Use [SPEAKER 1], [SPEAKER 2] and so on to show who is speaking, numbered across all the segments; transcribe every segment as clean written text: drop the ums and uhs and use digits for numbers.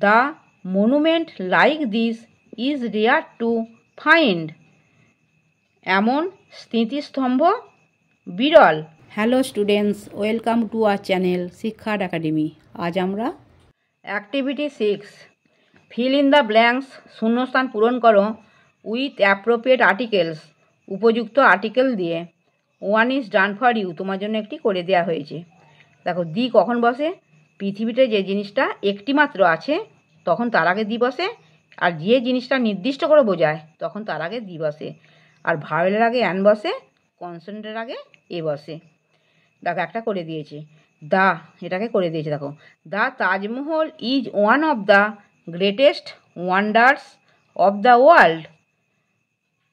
[SPEAKER 1] The monument like this is rare to find. এমন স্মৃতিস্তম্ভ বিরল।
[SPEAKER 2] Hello students, welcome to our channel শিক্ষার academy. আজ আমরা
[SPEAKER 1] activity 6 fill in the blanks, শূন্যস্থান পূরণ করো উইথ অ্যাপ্রোপ্রিয়েট আর্টিকেলস, উপযুক্ত আর্টিকেল দিয়ে। 1 ইজ ডান ফর ইউ, তোমার জন্য একটি করে দেওয়া হয়েছে। দেখো, দি কখন বসে? পৃথিবীতে যে জিনিসটা একটি মাত্র আছে তখন তার আগে দি বসে, আর যে জিনিসটা নির্দিষ্ট করে বোঝায় তখন তার আগে দি বসে, আর ভাওয়েলের আগে অ্যান বসে, কনসোনেন্টের আগে এ বসে। দেখো, একটা করে দিয়েছে দা, এটাকে করে দিয়েছে। দেখো, the Taj Mahal is one of the greatest wonders of the world.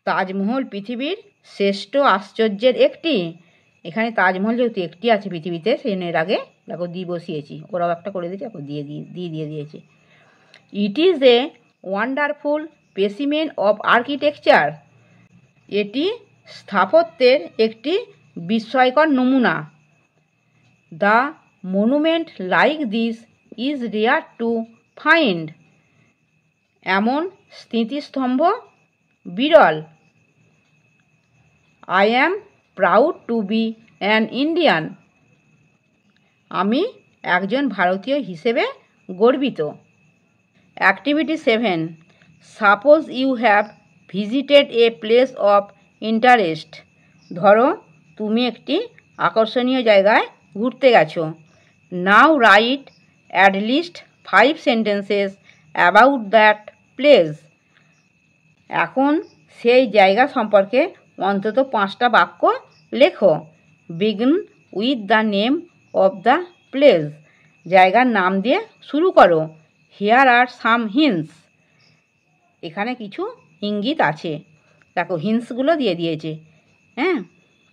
[SPEAKER 1] Taj Mahal পৃথিবীর শ্রেষ্ঠ আশ্চর্যের একটি। এখানে তাজমহল যেহেতু একটি আছে পৃথিবীতে, সেই এর আগে দেখো দি বসিয়েছি, ওরাও একটা করে দিয়েছে, দেখো দিয়ে দিয়েছে। It is a wonderful specimen of architecture. এটি স্থাপত্যের একটি বিস্ময়কর নমুনা। The monument like this is rare to find. এমন স্মৃতিস্তম্ভ বিরল। I am proud to be an Indian. আমি একজন ভারতীয় হিসেবে গর্বিত। Activity 7 suppose you have visited a place of interest. ধরো তুমি একটি আকর্ষণীয় জায়গায় ঘুরতে গেছো। Now write at least 5 sentences about that place. এখন সেই জায়গা সম্পর্কে অন্তত 5টা বাক্য লেখো। Begin with the name of the place. জায়গার নাম দিয়ে শুরু করো। Here are some hints. এখানে কিছু ইঙ্গিত আছে। দেখো, হিন্টসগুলো দিয়ে দিয়েছে, হ্যাঁ,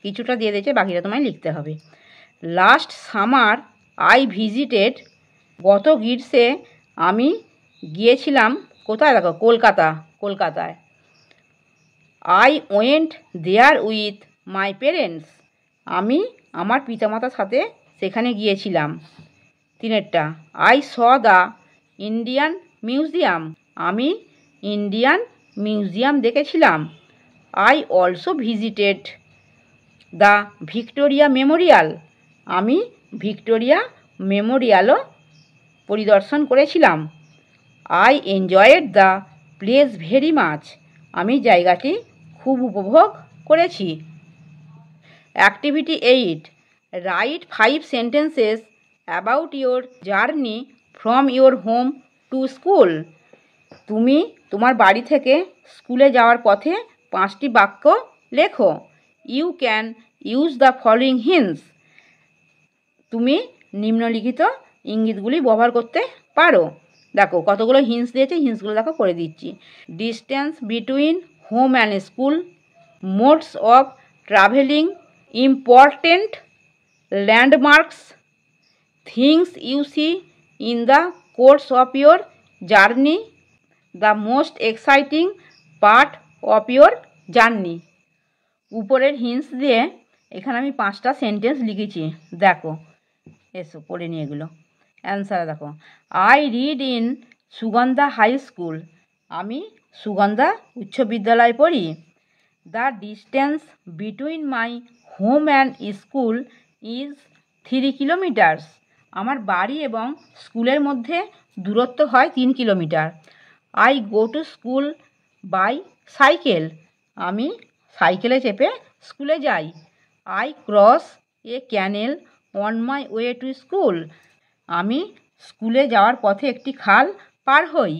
[SPEAKER 1] কিছুটা দিয়ে দিয়েছে, বাকিটা তোমায় লিখতে হবে। Last summer I visited. গত গ্রীষ্মে আমি গিয়েছিলাম কোথায়? দেখো, কলকাতায়। I went there with my parents. আমি আমার পিতামাতার সাথে সেখানে গিয়েছিলাম। 3টা, I saw the Indian Museum. আমি ইন্ডিয়ান মিউজিয়াম দেখেছিলাম। I also visited the Victoria Memorial. আমি ভিক্টোরিয়া মেমোরিয়ালও পরিদর্শন করেছিলাম। I enjoyed the place very much. আমি জায়গাটি খুব উপভোগ করেছি। Activity 8 write 5 sentences about your journey from your home to school. তুমি তোমার বাড়ি থেকে স্কুলে যাওয়ার পথে 5টি বাক্য লেখো। You can use the following hints. তুমি নিম্নলিখিত ইঙ্গিতগুলি ব্যবহার করতে পারো। দেখো, কতগুলো হিন্টস দিয়েছে, হিন্টসগুলো দেখো করে দিচ্ছি। Distance between home and school, modes of travelling, important landmarks, things you see in the course of your journey, the most exciting part of your journey. উপরের হিন্টস দিয়ে এখানে আমি 5টা সেন্টেন্স লিখেছি। দেখো, এসো পড়ে নিয়ে এগুলো। অ্যান্সার দেখো, I read in Sugandha high school. আমি সুগন্ধা উচ্চ বিদ্যালয়ে পড়ি। The distance between my home and school is 3 kilometres. আমার বাড়ি এবং স্কুলের মধ্যে দূরত্ব হয় 3 kilometre. I go to school by cycle. আমি সাইকেলে চেপে স্কুলে যাই। I cross a canal on my way to school. আমি স্কুলে যাওয়ার পথে একটি খাল পার হই।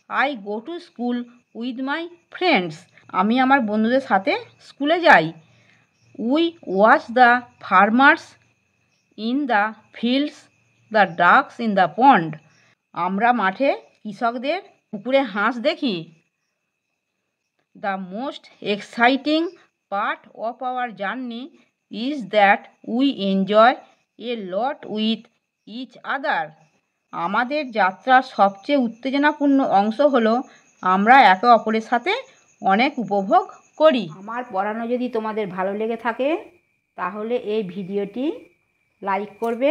[SPEAKER 1] I go to school with my friends. আমি আমার বন্ধুদের সাথে স্কুলে যাই। We watch the farmers in the fields, the ducks in the pond. আমরা মাঠে কৃষকদের পুকুরে হাঁস দেখি। The most exciting part of our journey is that we enjoy a lot with each other. আমাদের যাত্রার সবচেয়ে উত্তেজনাপূর্ণ অংশ হলো আমরা একে অপরের সাথে অনেক উপভোগ করি। আমার পড়ানো যদি তোমাদের ভালো লেগে থাকে তাহলে এই ভিডিওটি লাইক করবে,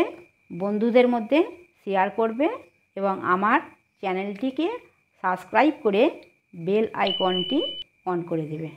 [SPEAKER 1] বন্ধুদের মধ্যে শেয়ার করবে এবং আমার চ্যানেলটিকে সাবস্ক্রাইব করে বেল আইকনটি অন করে দেবে।